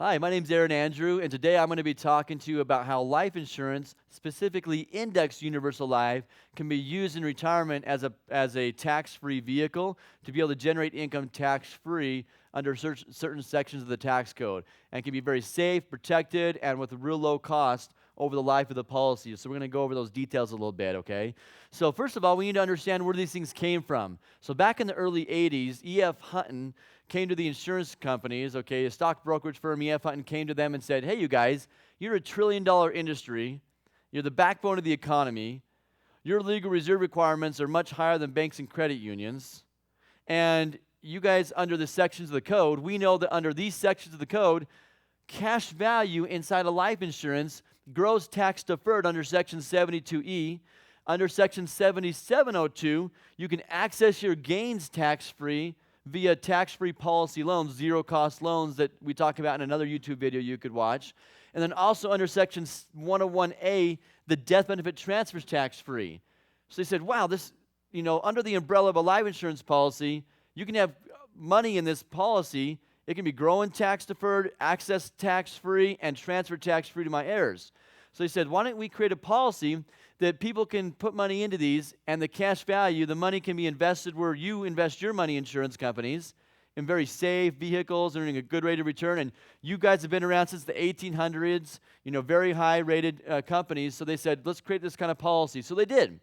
Hi, my name's Aaron Andrew, and today I'm going to be talking to you about how life insurance, specifically indexed universal life, can be used in retirement as a tax-free vehicle to be able to generate income tax-free under certain sections of the tax code, and can be very safe, protected, and with a real low cost over the life of the policy. So we're going to go over those details a little bit, okay? So first of all, we need to understand where these things came from. So back in the early 80s, E.F. Hutton came to the insurance companies, okay, a stock brokerage firm, E.F. Hutton came to them and said, hey, you guys, you're a $1 trillion industry. You're the backbone of the economy. Your legal reserve requirements are much higher than banks and credit unions. And you guys, under the sections of the code, we know that under these sections of the code, cash value inside of life insurance grows tax deferred under Section 72E. Under Section 7702, you can access your gains tax-free via tax-free policy loans, zero-cost loans that we talk about in another YouTube video you could watch. And then also under Section 101A, the death benefit transfers tax-free. So they said, wow, this, under the umbrella of a life insurance policy, you can have money in this policy. It can be growing tax-deferred, access tax-free, and transfer tax-free to my heirs. So he said, why don't we create a policy that people can put money into these, and the cash value, the money can be invested where you invest your money, insurance companies, in very safe vehicles, earning a good rate of return. And you guys have been around since the 1800s, very high-rated companies. So they said, let's create this kind of policy. So they did.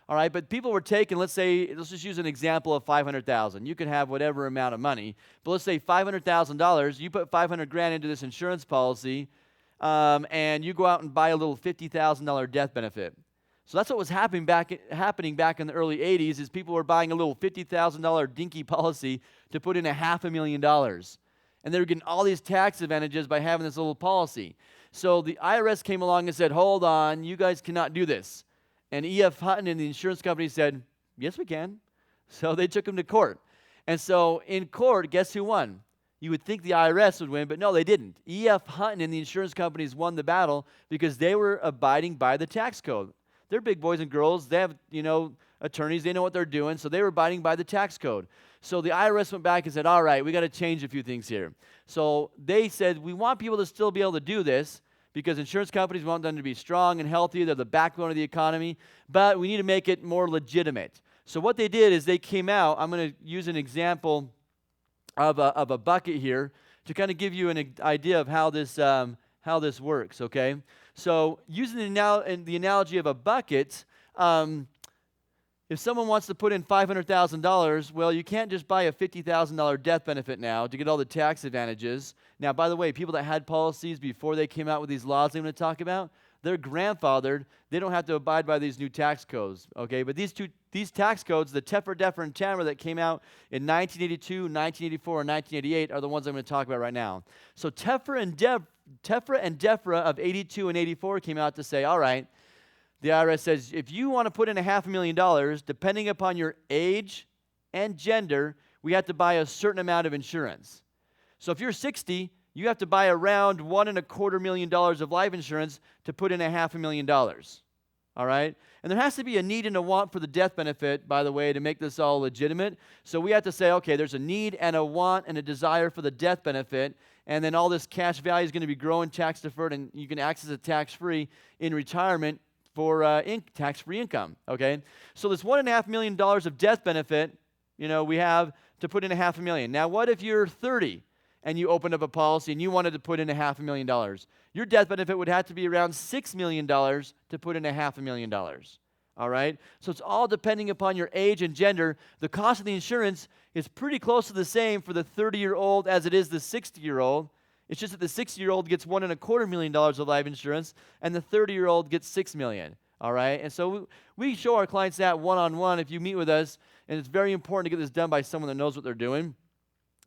All right, but people were taking, let's just use an example of $500,000. You could have whatever amount of money, but let's say $500,000. You put $500,000 into this insurance policy, and you go out and buy a little $50,000 death benefit. So that's what was happening back in the early 80s, is people were buying a little $50,000 dinky policy to put in $500,000. And they were getting all these tax advantages by having this little policy. So the IRS came along and said, hold on, you guys cannot do this. And E.F. Hutton and the insurance company said, yes, we can. So they took him to court. And so in court, guess who won? You would think the IRS would win, but no, they didn't. E.F. Hutton and the insurance companies won the battle because they were abiding by the tax code. They're big boys and girls. They have, attorneys. They know what they're doing. So they were abiding by the tax code. So the IRS went back and said, all right, we got to change a few things here. So they said, we want people to still be able to do this, because insurance companies want them to be strong and healthy. They're the backbone of the economy. But we need to make it more legitimate. So what they did is they came out. I'm going to use an example of a bucket here to kind of give you an idea of how this works, okay? So using the analogy of a bucket, if someone wants to put in $500,000, well, you can't just buy a $50,000 death benefit now to get all the tax advantages. Now, by the way, people that had policies before they came out with these laws I'm going to talk about, they're grandfathered. They don't have to abide by these new tax codes, okay? But these tax codes, the TEFRA, DEFRA, and TAMR that came out in 1982, 1984, and 1988 are the ones I'm going to talk about right now. So TEFRA and DEFRA of 82 and 84 came out to say, all right, the IRS says, if you want to put in $500,000, depending upon your age and gender, we have to buy a certain amount of insurance. So if you're 60, you have to buy around $1.25 million of life insurance to put in $500,000. All right? And there has to be a need and a want for the death benefit, by the way, to make this all legitimate. So we have to say, okay, there's a need and a want and a desire for the death benefit, and then all this cash value is going to be growing tax deferred, and you can access it tax-free in retirement for tax-free income, okay? So this $1.5 million of death benefit, we have to put in $500,000. Now, what if you're 30 and you opened up a policy and you wanted to put in $500,000? Your death benefit would have to be around $6 million to put in $500,000, all right? So it's all depending upon your age and gender. The cost of the insurance is pretty close to the same for the 30-year-old as it is the 60-year-old. It's just that the 60-year-old gets $1.25 million of life insurance, and the 30-year-old gets $6 million. All right? And so we show our clients that one-on-one if you meet with us, and it's very important to get this done by someone that knows what they're doing,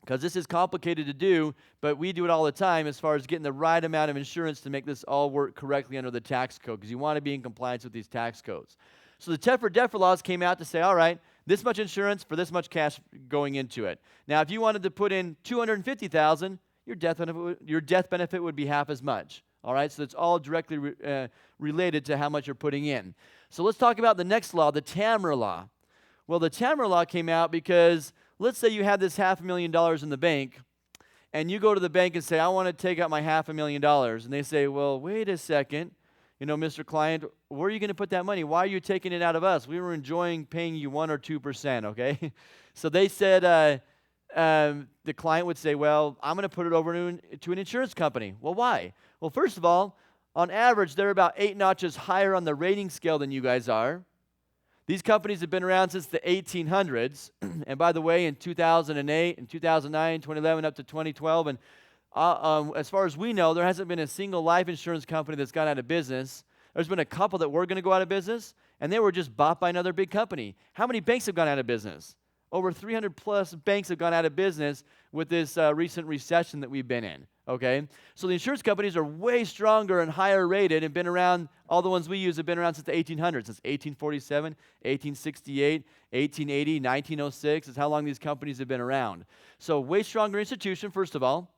because this is complicated to do, but we do it all the time as far as getting the right amount of insurance to make this all work correctly under the tax code, because you want to be in compliance with these tax codes. So the TEFRA laws came out to say, all right, this much insurance for this much cash going into it. Now, if you wanted to put in $250,000, your death benefit would be half as much. All right, so it's all directly related to how much you're putting in. So let's talk about the next law, the Tamer law. Well, the Tamer law came out because let's say you had this $500,000 in the bank, and you go to the bank and say, I want to take out my $500,000, and they say, well, wait a second, Mr. Client, where are you going to put that money? Why are you taking it out of us? We were enjoying paying you 1 or 2%, okay? So they said, the client would say, well, I'm going to put it over to an insurance company. Well, why? Well, first of all, on average, they're about 8 notches higher on the rating scale than you guys are. These companies have been around since the 1800s. And by the way, in 2008, and 2009, 2011, up to 2012, and as far as we know, there hasn't been a single life insurance company that's gone out of business. There's been a couple that were going to go out of business, and they were just bought by another big company. How many banks have gone out of business? Over 300 plus banks have gone out of business with this recent recession that we've been in, okay? So the insurance companies are way stronger and higher rated and been around, all the ones we use have been around since the 1800s, since 1847, 1868, 1880, 1906 is how long these companies have been around. So way stronger institution, first of all.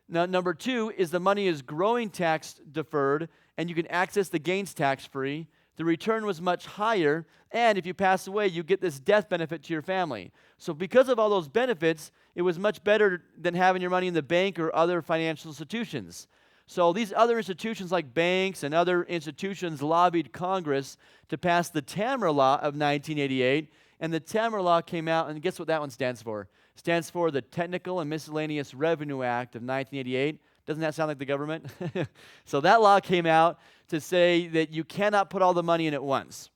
Now, number two is the money is growing tax deferred, and you can access the gains tax-free. The return was much higher, and if you pass away, you get this death benefit to your family. So because of all those benefits, it was much better than having your money in the bank or other financial institutions. So these other institutions like banks and other institutions lobbied Congress to pass the Tamer Law of 1988, and the Tamer Law came out, and guess what that one stands for? It stands for the Technical and Miscellaneous Revenue Act of 1988. Doesn't that sound like the government? So that law came out to say that you cannot put all the money in at once.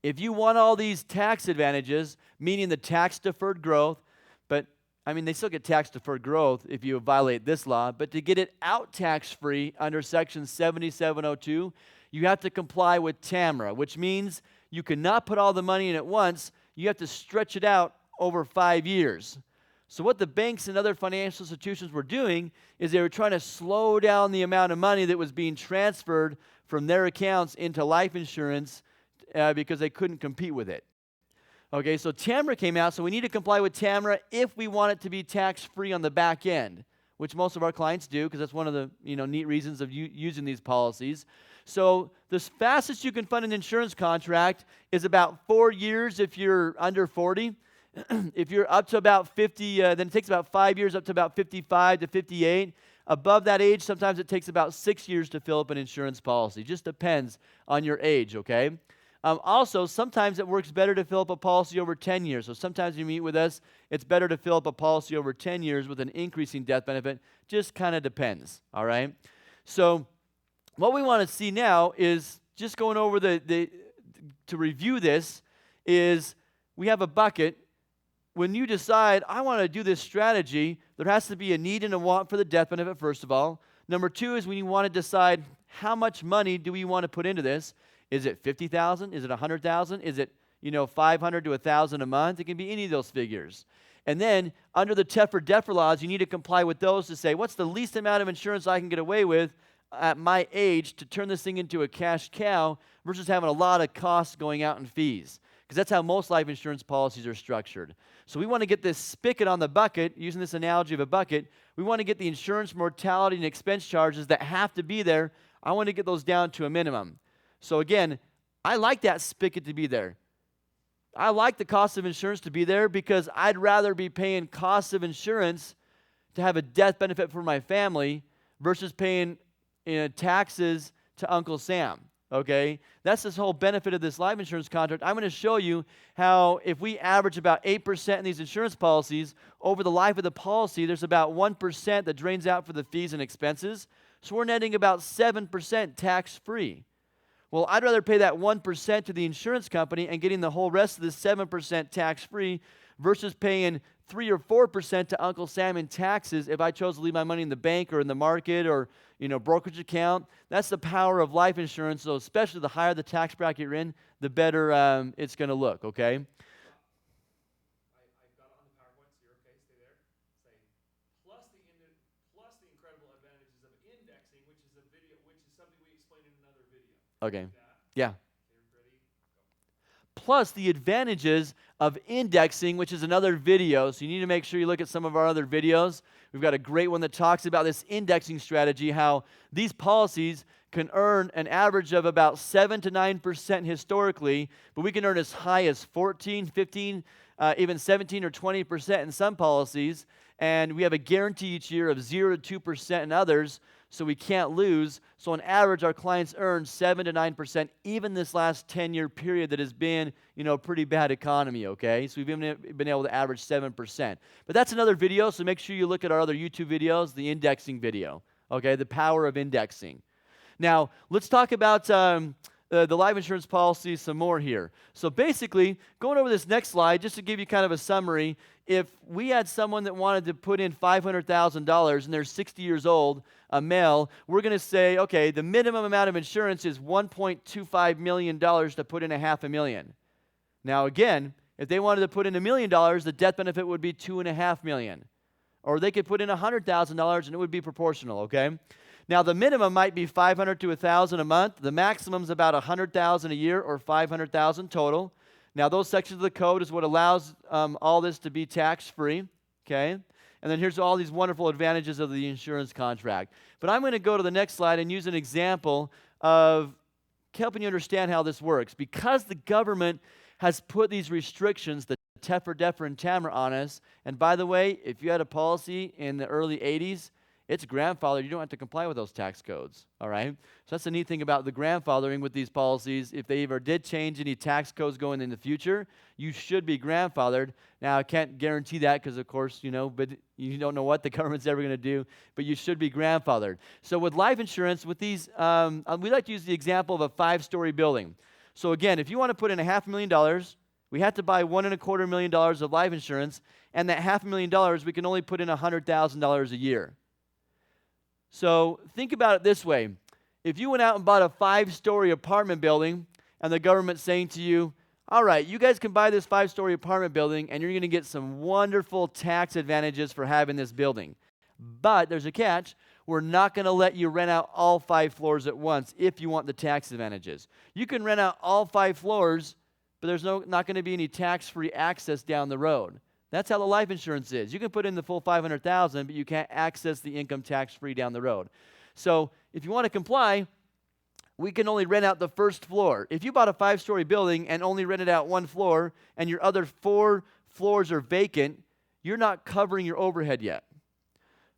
If you want all these tax advantages, meaning the tax-deferred growth, but, they still get tax-deferred growth if you violate this law, but to get it out tax-free under Section 7702, you have to comply with TAMRA, which means you cannot put all the money in at once. You have to stretch it out over 5 years. So what the banks and other financial institutions were doing is they were trying to slow down the amount of money that was being transferred from their accounts into life insurance because they couldn't compete with it. Okay, so TAMRA came out, so we need to comply with TAMRA if we want it to be tax-free on the back end, which most of our clients do because that's one of the neat reasons of using these policies. So the fastest you can fund an insurance contract is about 4 years if you're under 40. If you're up to about 50, then it takes about 5 years up to about 55 to 58. Above that age, sometimes it takes about 6 years to fill up an insurance policy. Just depends on your age, okay? Also, sometimes it works better to fill up a policy over 10 years. So sometimes you meet with us, it's better to fill up a policy over 10 years with an increasing death benefit. Just kind of depends, all right? So what we want to see now is just going over to review this is we have a bucket. When you decide, I want to do this strategy, there has to be a need and a want for the death benefit, first of all. Number two is when you want to decide how much money do we want to put into this. Is it $50,000? Is it $100,000? Is it, $500 to $1,000 a month? It can be any of those figures. And then under the TEFRA laws, you need to comply with those to say, what's the least amount of insurance I can get away with at my age to turn this thing into a cash cow versus having a lot of costs going out in fees? Because that's how most life insurance policies are structured. So we want to get this spigot on the bucket, using this analogy of a bucket. We want to get the insurance, mortality, and expense charges that have to be there. I want to get those down to a minimum. So again, I like that spigot to be there. I like the cost of insurance to be there because I'd rather be paying costs of insurance to have a death benefit for my family versus paying taxes to Uncle Sam. Okay, that's this whole benefit of this life insurance contract. I'm going to show you how if we average about 8% in these insurance policies, over the life of the policy, there's about 1% that drains out for the fees and expenses. So we're netting about 7% tax-free. Well, I'd rather pay that 1% to the insurance company and getting the whole rest of the 7% tax-free versus paying 3 or 4% to Uncle Sam in taxes if I chose to leave my money in the bank or in the market or brokerage account. That's the power of life insurance. So especially the higher the tax bracket you're in, the better it's going to look, okay? I got it on the PowerPoint, so you're okay. Stay there. Say, plus the incredible advantages of indexing, which is something we explained in another video. Okay. Like Yeah. Okay, ready? Go. Plus the advantages of indexing, which is another video. So you need to make sure you look at some of our other videos. We've got a great one that talks about this indexing strategy, how these policies can earn an average of about 7 to 9% historically, but we can earn as high as 14, 15, even 17 or 20% in some policies. and we have a guarantee each year of 0 to 2% in others, so we can't lose. So on average, our clients earn 7 to 9%, even this last 10-year period that has been, a pretty bad economy, okay? So we've been able to average 7%. But that's another video, so make sure you look at our other YouTube videos, the indexing video, okay? The power of indexing. Now, let's talk about the life insurance policy some more here. So basically, going over this next slide, just to give you kind of a summary, if we had someone that wanted to put in $500,000 and they're 60 years old, a male, we're going to say, okay, the minimum amount of insurance is $1.25 million to put in $500,000. Now again, if they wanted to put in $1 million, the death benefit would be $2.5 million. Or they could put in $100,000 and it would be proportional, okay? Now the minimum might be $500 to $1,000 a month. The maximum is about $100,000 a year, or $500,000 total. Now those sections of the code is what allows all this to be tax-free, okay? And then here's all these wonderful advantages of the insurance contract. But I'm going to go to the next slide and use an example of helping you understand how this works. Because the government has put these restrictions, the Teffer, Deffer, and Tamer on us, and by the way, if you had a policy in the early 80s, it's grandfathered. You don't have to comply with those tax codes, all right? So that's the neat thing about the grandfathering with these policies. If they ever did change any tax codes going in the future, you should be grandfathered. Now, I can't guarantee that because, of course, but you don't know what the government's ever going to do, but you should be grandfathered. So with life insurance, with these, we like to use the example of a 5-story building. So again, if you want to put in $500,000, we have to buy $1.25 million of life insurance, and that $500,000, we can only put in $100,000 a year. So think about it this way. If you went out and bought a 5-story apartment building and the government's saying to you, all right, you guys can buy this 5-story apartment building and you're going to get some wonderful tax advantages for having this building. But there's a catch. We're not going to let you rent out all 5 floors at once if you want the tax advantages. You can rent out all 5 floors, but there's not going to be any tax-free access down the road. That's how the life insurance is. You can put in the full $500,000, but you can't access the income tax-free down the road. So if you want to comply, we can only rent out the first floor. If you bought a 5-story building and only rented out 1 floor and your other 4 floors are vacant, you're not covering your overhead yet.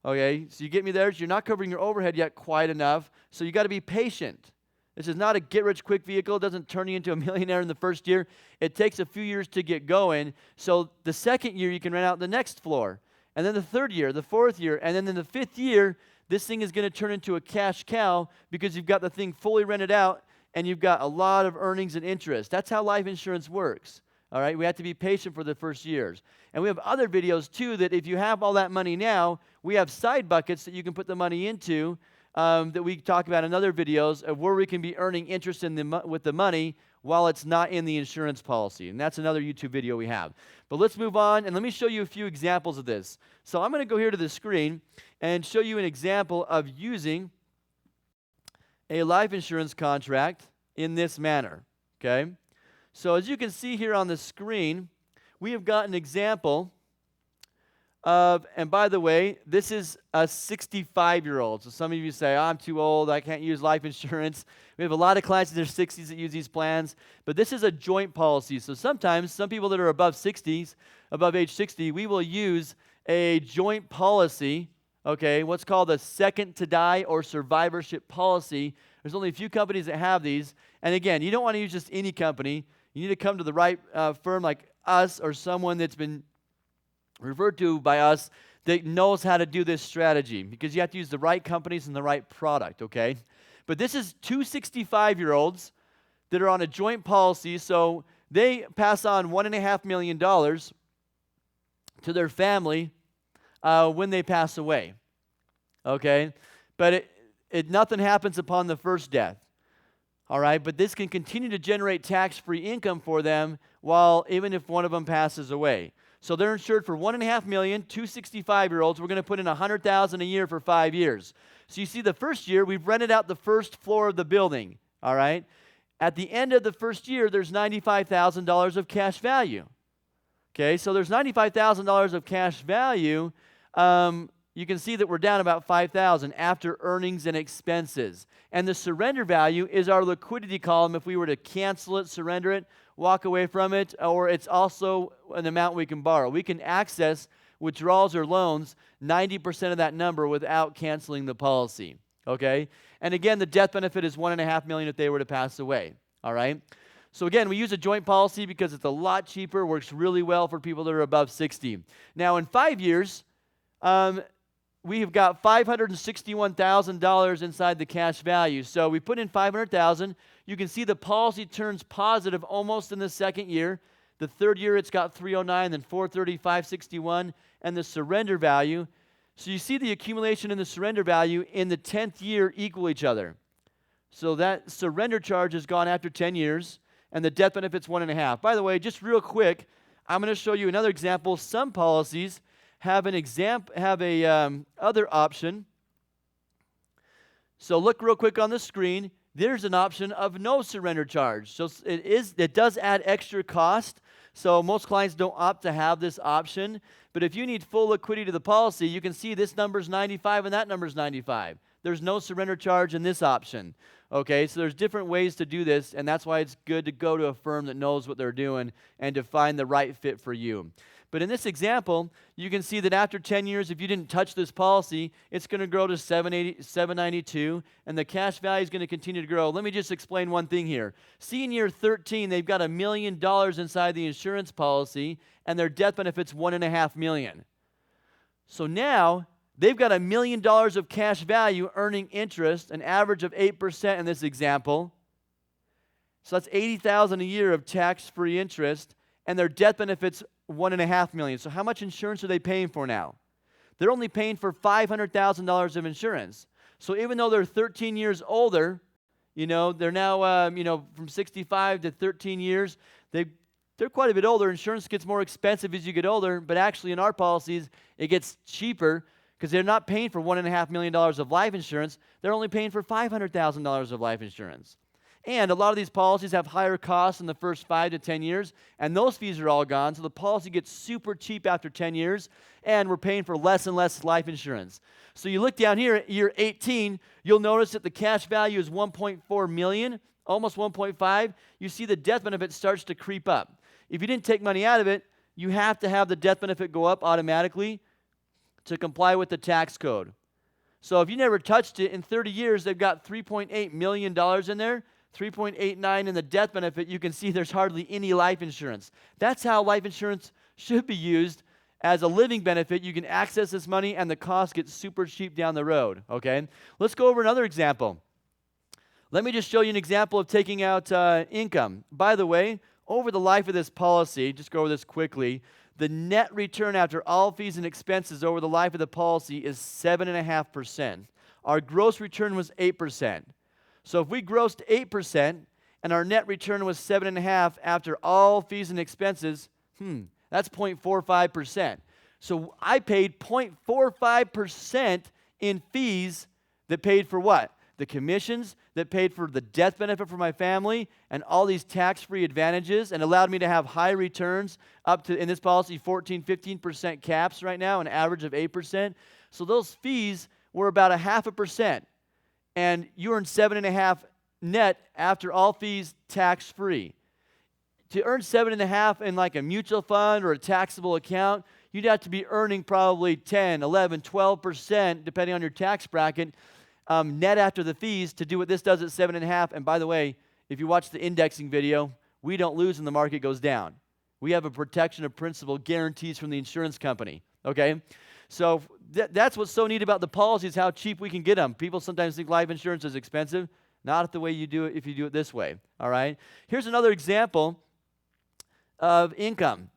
Okay, so you get me there? You're not covering your overhead yet quite enough, so you got to be patient. This is not a get-rich-quick vehicle. It doesn't turn you into a millionaire in the first year. It takes a few years to get going. So the second year, you can rent out the next floor. And then the third year, the fourth year, and then in the 5th year, this thing is going to turn into a cash cow because you've got the thing fully rented out and you've got a lot of earnings and interest. That's how life insurance works. All right, we have to be patient for the first years. And we have other videos, too, that if you have all that money now, we have side buckets that you can put the money into that we talk about in other videos of where we can be earning interest with the money while it's not in the insurance policy. And that's another YouTube video we have. But let's move on, and let me show you a few examples of this. So I'm going to go here to the screen and show you an example of using a life insurance contract in this manner, okay? So as you can see here on the screen, we have got an example of, and by the way, this is a 65-year-old. So some of you say, oh, I'm too old, I can't use life insurance. We have a lot of clients in their 60s that use these plans, but this is a joint policy. So sometimes, some people that are above age 60, we will use a joint policy, okay, what's called a second to die or survivorship policy. There's only a few companies that have these. And again, you don't want to use just any company. You need to come to the right firm like us or someone that's been referred to by us that knows how to do this strategy, because you have to use the right companies and the right product, okay? But this is 2 65-year-olds that are on a joint policy, so they pass on $1.5 million to their family when they pass away, okay? But nothing happens upon the first death, all right? But this can continue to generate tax-free income for them even if one of them passes away. So they're insured for $1.5 million, 2 65-year-olds. We're going to put in $100,000 a year for 5 years. So you see, the first year, we've rented out the first floor of the building, all right? At the end of the first year, there's $95,000 of cash value. Okay, so there's $95,000 of cash value. You can see that we're down about $5,000 after earnings and expenses. And the surrender value is our liquidity column if we were to cancel it, surrender it, walk away from it, or it's also an amount we can borrow. We can access withdrawals or loans 90% of that number without canceling the policy. Okay? And again, the death benefit is $1.5 million if they were to pass away. All right? So again, we use a joint policy because it's a lot cheaper, works really well for people that are above 60. Now, in 5 years, we have got $561,000 inside the cash value. So we put in $500,000. You can see the policy turns positive almost in the second year. The third year, it's got 309, then 430, 561, and the surrender value. So you see the accumulation and the surrender value in the 10th year equal each other. So that surrender charge is gone after 10 years, and the death benefit's 1.5. By the way, just real quick, I'm going to show you another example. Some policies have other option. So look real quick on the screen. There's an option of no surrender charge. So it does add extra cost. So most clients don't opt to have this option. But if you need full liquidity to the policy, you can see this number's 95 and that number's 95. There's no surrender charge in this option. Okay, so there's different ways to do this, and that's why it's good to go to a firm that knows what they're doing and to find the right fit for you. But in this example, you can see that after 10 years, if you didn't touch this policy, it's going to grow to $792, and the cash value is going to continue to grow. Let me just explain one thing here. See, in year 13, they've got $1 million inside the insurance policy, and their death benefit's $1.5 million. So now, they've got $1 million of cash value earning interest, an average of 8% in this example. So that's $80,000 a year of tax-free interest, and their death benefit's $1.5 million. So how much insurance are they paying for now? They're only paying for $500,000 of insurance. So even though they're 13 years older, they're now, from 65 to 13 years, they're quite a bit older. Insurance gets more expensive as you get older, but actually in our policies, it gets cheaper because they're not paying for $1.5 million of life insurance. They're only paying for $500,000 of life insurance. And a lot of these policies have higher costs in the first 5 to 10 years, and those fees are all gone, so the policy gets super cheap after 10 years, and we're paying for less and less life insurance. So you look down here at year 18, you'll notice that the cash value is $1.4 million, almost $1.5. You see the death benefit starts to creep up. If you didn't take money out of it, you have to have the death benefit go up automatically to comply with the tax code. So if you never touched it, in 30 years, they've got $3.8 million in there, 3.89 in the death benefit. You can see there's hardly any life insurance. That's how life insurance should be used as a living benefit. You can access this money and the cost gets super cheap down the road, okay? Let's go over another example. Let me just show you an example of taking out income. By the way, over the life of this policy, just go over this quickly, the net return after all fees and expenses over the life of the policy is 7.5%. Our gross return was 8%. So if we grossed 8% and our net return was 7.5% after all fees and expenses, that's 0.45%. So I paid 0.45% in fees that paid for what? The commissions that paid for the death benefit for my family and all these tax-free advantages and allowed me to have high returns up to, in this policy, 15% caps right now, an average of 8%. So those fees were about 0.5%. And you earn 7.5 net after all fees tax-free. To earn 7.5 in like a mutual fund or a taxable account, you'd have to be earning probably 10, 11, 12%, depending on your tax bracket, net after the fees to do what this does at 7.5. And by the way, if you watch the indexing video, we don't lose when the market goes down. We have a protection of principal guarantees from the insurance company, okay? So that's what's so neat about the policies, how cheap we can get them. People sometimes think life insurance is expensive. Not the way you do it if you do it this way, all right? Here's another example of income.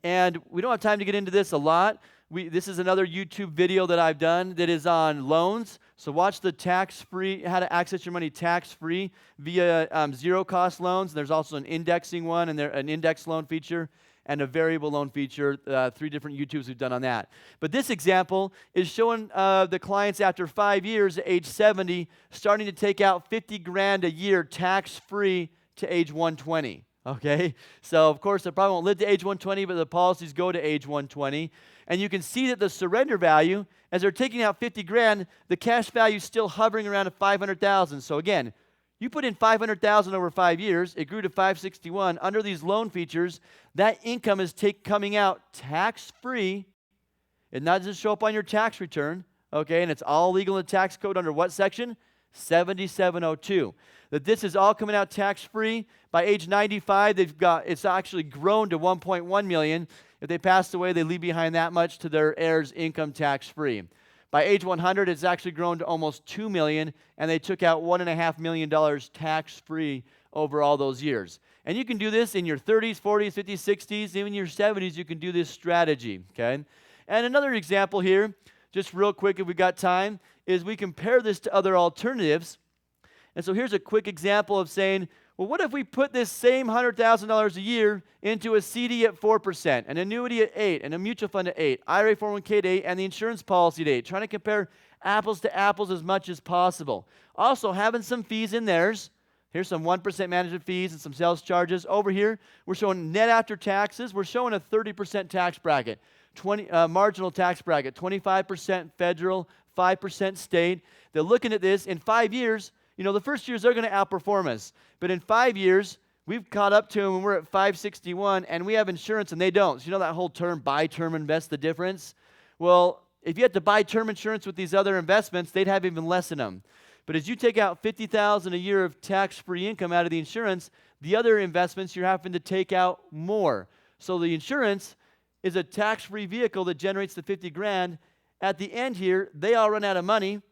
And we don't have time to get into this a lot. This is another YouTube video that I've done that is on loans. So watch the tax-free, how to access your money tax-free via zero-cost loans. There's also an indexing one and an index loan feature and a variable loan feature, 3 different YouTubes we've done on that. But this example is showing the clients after 5 years at age 70 starting to take out $50,000 a year tax-free to age 120. Okay? So, of course, they probably won't live to age 120, but the policies go to age 120. And you can see that the surrender value, as they're taking out $50,000, the cash value is still hovering around at $500,000. So again, you put in $500,000 over 5 years, it grew to $561. Under these loan features, that income is coming out tax-free It not just show up on your tax return, okay, and it's all legal in the tax code under what section? 7702. That this is all coming out tax-free. By age 95, it's actually grown to 1.1 million. If they passed away, they leave behind that much to their heirs, income tax-free. By age 100, it's actually grown to almost 2 million, and they took out $1.5 million tax-free over all those years. And you can do this in your 30s, 40s, 50s, 60s, even your 70s, you can do this strategy, okay? And another example here, just real quick if we got time, is we compare this to other alternatives. And so here's a quick example of saying, well, what if we put this same $100,000 a year into a CD at 4%, an annuity at 8%, and a mutual fund at 8%, IRA 401k at 8%, and the insurance policy at 8%, trying to compare apples to apples as much as possible. Also having some fees in theirs. Here's some 1% management fees and some sales charges. Over here, we're showing net after taxes. We're showing a 30% tax bracket, marginal tax bracket, 25% federal, 5% state. They're looking at this in 5 years. You know, the first years they're going to outperform us. But in 5 years, we've caught up to them and we're at 561 and we have insurance and they don't. So you know that whole term, buy term invest, the difference? Well, if you had to buy term insurance with these other investments, they'd have even less in them. But as you take out $50,000 a year of tax-free income out of the insurance, the other investments you're having to take out more. So the insurance is a tax-free vehicle that generates the 50 grand. At the end here, they all run out of money.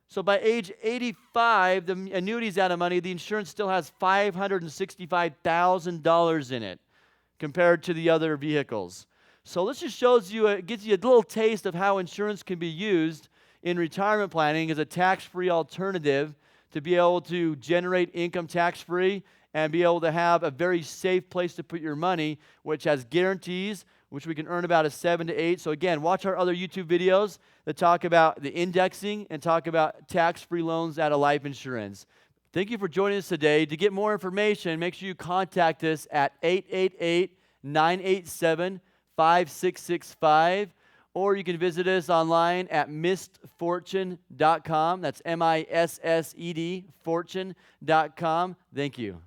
So by age 85, the annuity's out of money. The insurance still has $565,000 in it compared to the other vehicles. So this just shows you, it gives you a little taste of how insurance can be used in retirement planning as a tax-free alternative to be able to generate income tax-free and be able to have a very safe place to put your money, which has guarantees, which we can earn about a 7 to 8. So again, watch our other YouTube videos that talk about the indexing and talk about tax-free loans out of life insurance. Thank you for joining us today. To get more information, make sure you contact us at 888-987-5665, or you can visit us online at missedfortune.com. That's MISSED, fortune.com. Thank you.